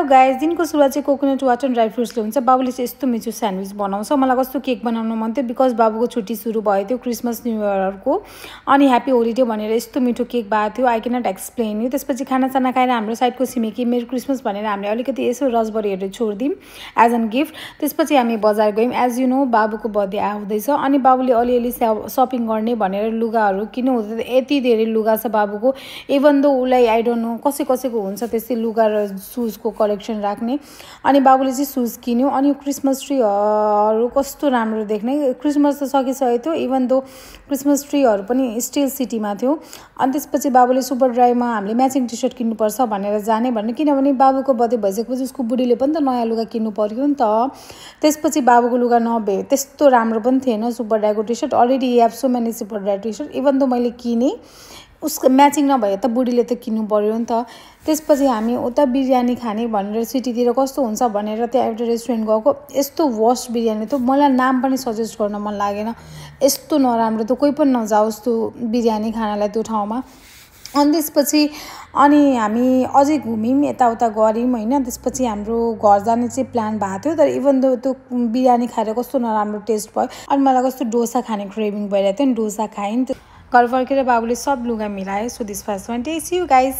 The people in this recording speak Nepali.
हेलो गाइस, दिनको सुरुवात चाहिँ कोकोनट वाटर ड्राई फ्रुट्सले हुन्छ। बाबुले चाहिँ यस्तो मिठो स्यान्डविच बनाउँछ। मलाई कस्तो केक बनाउनु मन थियो बिकज बाबुको छुट्टी सुरु भयो थियो क्रिसमस न्यू इयरको, अनि ह्याप्पी होलिडे भनेर यस्तो मिठो केक भएको थियो। I cannot explain you. त्यसपछि खानासाना खाएर हाम्रो साइडको छिमेकी मेरी क्रिसमस भनेर हामीले अलिकति यसो रसबरीहरू छोडिदिउँ एज एन गिफ्ट। त्यसपछि हामी बजार गयौँ। एज यु नो बाबुको बर्थडे आउँदैछ अनि बाबुले अलिअलि सपिङ गर्ने भनेर लुगाहरू किन्नु हुँदैन। यति धेरै लुगा छ बाबुको, इभन दो उसलाई आई डोन्ट नो कसैको हुन्छ त्यस्तै लुगा र सुजको कलेक्सन राख्ने। अनि बाबुले चाहिँ सुज किन्यो। अनि क्रिसमस ट्रीहरू कस्तो राम्रो देख्ने। क्रिसमस त सकिसकेको थियो, इभन दो क्रिसमस ट्रीहरू पनि स्टिल सिटीमा थियो। अनि त्यसपछि बाबुले सुपर ड्राईमा हामीले म्याचिङ टी सर्ट किन्नुपर्छ भनेर जाने भन्ने, किनभने बाबुको बर्थडे भइसकेपछि उसको बुढीले पनि त नयाँ लुगा किन्नु पर्यो नि त। त्यसपछि बाबुको लुगा नभए त्यस्तो राम्रो पनि थिएन सुपर ड्राईको T shirt. Already have so many super dry T shirt, even though मैले किनेँ उसको म्याचिङ नभए त बुढीले त किन्नु पर्यो नि त। त्यसपछि हामी उता बिरयानी खाने भनेर सिटीतिर कस्तो हुन्छ भनेर त्यहाँ एउटा रेस्टुरेन्ट गएको। यस्तो वर्स्ट बिरयानी थियो, मलाई नाम पनि सजेस्ट गर्न मन लागेन। यस्तो नराम्रो त कोही पनि नजाओस् त्यो बिरयानी खानालाई त्यो ठाउँमा। अनि त्यसपछि हामी अझै घुम्यौँ, यताउता गऱ्यौँ होइन। त्यसपछि हाम्रो घर जाने चाहिँ प्लान भएको थियो, तर इभन दो त्यो बिरयानी खाएर कस्तो नराम्रो टेस्ट भयो। अनि मलाई कस्तो डोसा खाने क्रेभिङ भइरहेको थियो नि, डोसा खाएँ। घर फर्केर बाबुले सब लुगा मिलायो। So this first one test you guys.